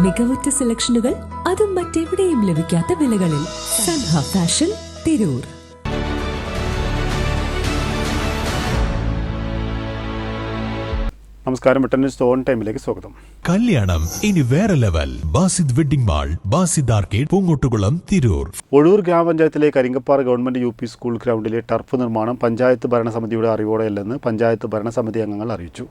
മികവുറ്റ സെലക്ഷനുകൾ, അതും മറ്റെവിടെയും ലഭിക്കാത്ത വിലകളിൽ. സൻഹ ഫാഷൻ, തിരൂർ. നമസ്കാരം. ന്യൂസ് ഓൺ ടൈമിലേക്ക് സ്വാഗതം. കല്യാണം ഇനി വേറെ level. Basid wedding mall, Basid arcade, Poongottukulam, Tirur. Ozhur ഗ്രാമപഞ്ചായത്തിലെ കരിങ്കപ്പാറ ഗവൺമെന്റ് UP സ്കൂൾ ഗ്രൗണ്ടിലെ ടർഫ് നിർമ്മാണം പഞ്ചായത്ത് ഭരണസമിതിയുടെ അറിവോടെയല്ലെന്ന് പഞ്ചായത്ത് ഭരണസമിതി അംഗങ്ങൾ അറിയിച്ചു.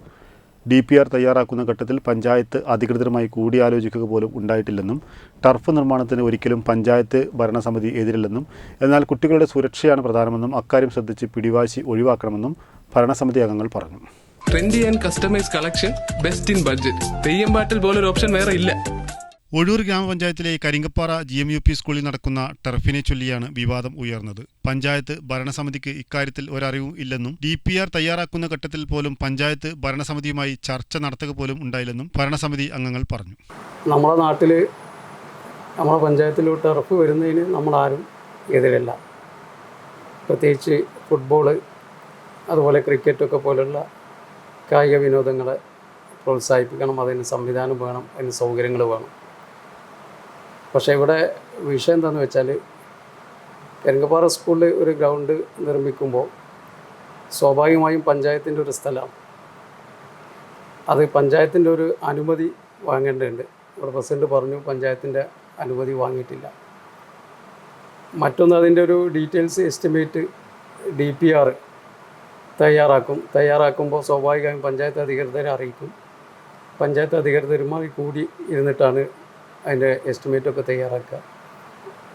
DPR തയ്യാറാക്കുന്ന ഘട്ടത്തിൽ പഞ്ചായത്ത് അധികൃതരുമായി കൂടിയാലോചിക്കുക പോലും ഉണ്ടായിട്ടില്ലെന്നും ടർഫ് നിർമ്മാണത്തിന് ഒരിക്കലും പഞ്ചായത്ത് ഭരണസമിതി എതിരില്ലെന്നും എന്നാൽ കുട്ടികളുടെ സുരക്ഷയാണ് പ്രധാനമെന്നും അക്കാര്യം ശ്രദ്ധിച്ച് പിടിവാശി ഒഴിവാക്കണമെന്നും ഭരണസമിതി അംഗങ്ങൾ പറഞ്ഞു. Trendy and customise collection, best in budget. Theyyam പാട്ടിൽ പോലൊരു ഓപ്ഷൻ വേറെ ഇല്ല. ഒഴൂർ ഗ്രാമപഞ്ചായത്തിലെ കരിങ്കപ്പാറ GMUP സ്കൂളിൽ നടക്കുന്ന ടർഫിനെ ചൊല്ലിയാണ് വിവാദം ഉയർന്നത്. പഞ്ചായത്ത് ഭരണസമിതിക്ക് ഇക്കാര്യത്തിൽ ഒരറിവും ഇല്ലെന്നും DPR തയ്യാറാക്കുന്ന ഘട്ടത്തിൽ പോലും പഞ്ചായത്ത് ഭരണസമിതിയുമായി ചർച്ച നടത്തുക പോലും ഉണ്ടായില്ലെന്നും ഭരണസമിതി അംഗങ്ങൾ പറഞ്ഞു. നമ്മുടെ നാട്ടിൽ നമ്മുടെ പഞ്ചായത്തിലോട്ട് ടർഫ് വരുന്നതിന് നമ്മളാരും എതിരല്ല. പ്രത്യേകിച്ച് ഫുട്ബോള്, അതുപോലെ ക്രിക്കറ്റൊക്കെ പോലുള്ള കായിക വിനോദങ്ങളെ പ്രോത്സാഹിപ്പിക്കണം. അതിന് സംവിധാനം വേണം, അതിന് സൗകര്യങ്ങൾ വേണം. പക്ഷേ ഇവിടെ വിഷയം എന്താണെന്ന് വെച്ചാൽ, കരിങ്കപ്പാറ സ്കൂളിൽ ഒരു ഗ്രൗണ്ട് നിർമ്മിക്കുമ്പോൾ സ്വാഭാവികമായും പഞ്ചായത്തിൻ്റെ ഒരു സ്ഥലമാണ്. അത് പഞ്ചായത്തിൻ്റെ ഒരു അനുമതി വാങ്ങേണ്ടതുണ്ട്. ഇവിടെ പ്രസിഡന്റ് പറഞ്ഞു പഞ്ചായത്തിൻ്റെ അനുമതി വാങ്ങിയിട്ടില്ല. മറ്റൊന്ന്, അതിൻ്റെ ഒരു ഡീറ്റെയിൽസ് എസ്റ്റിമേറ്റ് DPR തയ്യാറാക്കുമ്പോൾ സ്വാഭാവികമായും പഞ്ചായത്ത് അധികൃതരെ അറിയിക്കും. പഞ്ചായത്ത് അധികൃതരുമായി കൂടി ഇരുന്നിട്ടാണ് അതിൻ്റെ എസ്റ്റിമേറ്റൊക്കെ തയ്യാറാക്കുക.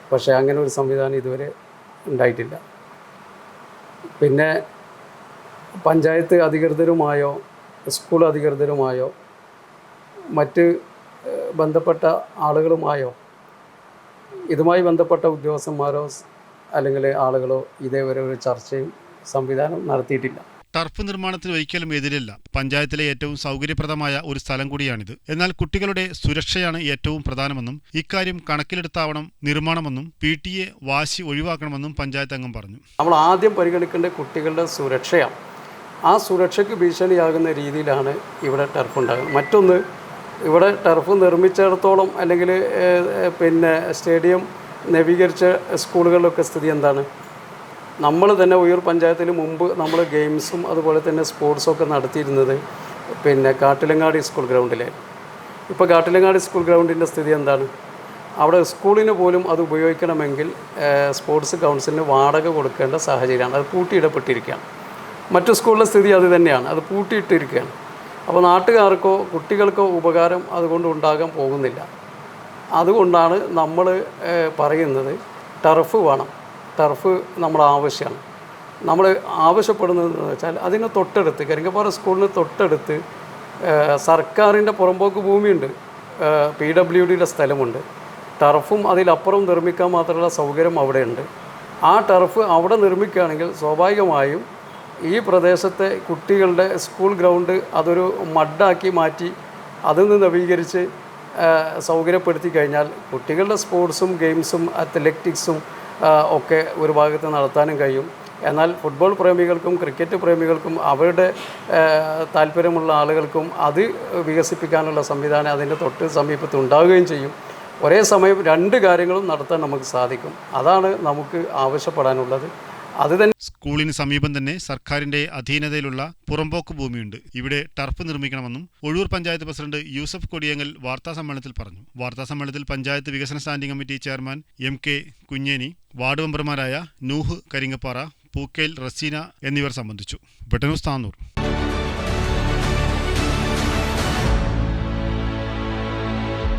പക്ഷേ അങ്ങനെ ഒരു സംവിധാനം ഇതുവരെ ഉണ്ടായിട്ടില്ല. പിന്നെ പഞ്ചായത്ത് അധികൃതരുമായോ സ്കൂൾ അധികൃതരുമായോ മറ്റ് ബന്ധപ്പെട്ട ആളുകളുമായോ ഇതുമായി ബന്ധപ്പെട്ട ഉദ്യോഗസ്ഥന്മാരോ അല്ലെങ്കിൽ ആളുകളോ ഇതേവരെ ഒരു ചർച്ചയും സംവിധാനം നടത്തിയിട്ടില്ല. ടർഫ് നിർമ്മാണത്തിന് ഒരിക്കലും എതിരില്ല. പഞ്ചായത്തിലെ ഏറ്റവും സൗകര്യപ്രദമായ ഒരു സ്ഥലം കൂടിയാണിത്. എന്നാൽ കുട്ടികളുടെ സുരക്ഷയാണ് ഏറ്റവും പ്രധാനമെന്നും ഇക്കാര്യം കണക്കിലെടുത്താവണം നിർമ്മാണമെന്നും PTA വാശി ഒഴിവാക്കണമെന്നും പഞ്ചായത്ത് അംഗം പറഞ്ഞു. നമ്മൾ ആദ്യം പരിഗണിക്കേണ്ട കുട്ടികളുടെ സുരക്ഷയാണ്. ആ സുരക്ഷയ്ക്ക് ഭീഷണിയാകുന്ന രീതിയിലാണ് ഇവിടെ ടർഫ് ഉണ്ടാകുന്നത്. മറ്റൊന്ന്, ഇവിടെ ടർഫ് നിർമ്മിച്ചിടത്തോളം അല്ലെങ്കിൽ പിന്നെ സ്റ്റേഡിയം നവീകരിച്ച സ്കൂളുകളിലൊക്കെ സ്ഥിതി എന്താണ്? നമ്മൾ തന്നെ ഒഴൂർ പഞ്ചായത്തിൽ മുമ്പ് നമ്മൾ ഗെയിംസും അതുപോലെ തന്നെ സ്പോർട്സൊക്കെ നടത്തിയിരുന്നത് പിന്നെ കാട്ടിലങ്ങാടി സ്കൂൾ ഗ്രൗണ്ടിലായിരുന്നു. ഇപ്പോൾ കാട്ടിലങ്ങാടി സ്കൂൾ ഗ്രൗണ്ടിൻ്റെ സ്ഥിതി എന്താണ്? അവിടെ സ്കൂളിന് പോലും അത് ഉപയോഗിക്കണമെങ്കിൽ സ്പോർട്സ് കൗൺസിലിന് വാടക കൊടുക്കേണ്ട സാഹചര്യമാണ്. അത് പൂട്ടിയിടപ്പെട്ടിരിക്കുകയാണ്. മറ്റു സ്കൂളിലെ സ്ഥിതി അത് തന്നെയാണ്, അത് പൂട്ടിയിട്ടിരിക്കുകയാണ്. അപ്പോൾ നാട്ടുകാർക്കോ കുട്ടികൾക്കോ ഉപകാരം അതുകൊണ്ട് ഉണ്ടാകാൻ പോകുന്നില്ല. അതുകൊണ്ടാണ് നമ്മൾ പറയുന്നത് ടർഫ് വേണം, ടർഫ് നമ്മുടെ ആവശ്യമാണ്. നമ്മൾ ആവശ്യപ്പെടുന്നതെന്ന് വെച്ചാൽ അതിന് തൊട്ടടുത്ത് കരിങ്കപ്പാറ സ്കൂളിന് തൊട്ടടുത്ത് സർക്കാരിൻ്റെ പുറമ്പോക്ക് ഭൂമിയുണ്ട്, PWDയുടെ സ്ഥലമുണ്ട്. ടർഫും അതിലപ്പുറം നിർമ്മിക്കാൻ മാത്രമുള്ള സൗകര്യം അവിടെയുണ്ട്. ആ ടർഫ് അവിടെ നിർമ്മിക്കുകയാണെങ്കിൽ സ്വാഭാവികമായും ഈ പ്രദേശത്തെ കുട്ടികളുടെ സ്കൂൾ ഗ്രൗണ്ട് അതൊരു മഡാക്കി മാറ്റി അതിൽ നിന്ന് നവീകരിച്ച് സൗകര്യപ്പെടുത്തി കഴിഞ്ഞാൽ കുട്ടികളുടെ സ്പോർട്സും ഗെയിംസും അത്ലറ്റിക്സും ഒക്കെ ഒരു ഭാഗത്ത് നടത്താനും കഴിയും. എന്നാൽ ഫുട്ബോൾ പ്രേമികൾക്കും ക്രിക്കറ്റ് പ്രേമികൾക്കും അവരുടെ താല്പര്യമുള്ള ആളുകൾക്കും അത് വികസിപ്പിക്കാനുള്ള സംവിധാനം അതിൻ്റെ തൊട്ട് സമീപത്ത് ഉണ്ടാവുകയും ചെയ്യും. ഒരേ സമയം രണ്ട് കാര്യങ്ങളും നടത്താൻ നമുക്ക് സാധിക്കും. അതാണ് നമുക്ക് ആവശ്യപ്പെടാനുള്ളത്. അത് തന്നെ സ്കൂളിന് സമീപം തന്നെ സർക്കാരിന്റെ അധീനതയിലുള്ള പുറമ്പോക്ക് ഭൂമിയുണ്ട്. ഇവിടെ ടർഫ് നിർമ്മിക്കണമെന്നും ഒഴൂർ പഞ്ചായത്ത് പ്രസിഡന്റ് യൂസഫ് കൊടിയങ്ങൽ വാർത്താസമ്മേളനത്തിൽ പറഞ്ഞു. വാർത്താസമ്മേളനത്തിൽ പഞ്ചായത്ത് വികസന standing committee chairman MK Kunjeni, ward മെമ്പർമാരായ നൂഹ് കരിങ്കപ്പാറ, പൂക്കേൽ റസീന എന്നിവർ സംബന്ധിച്ചു. ന്യൂസ് താന്നൂർ.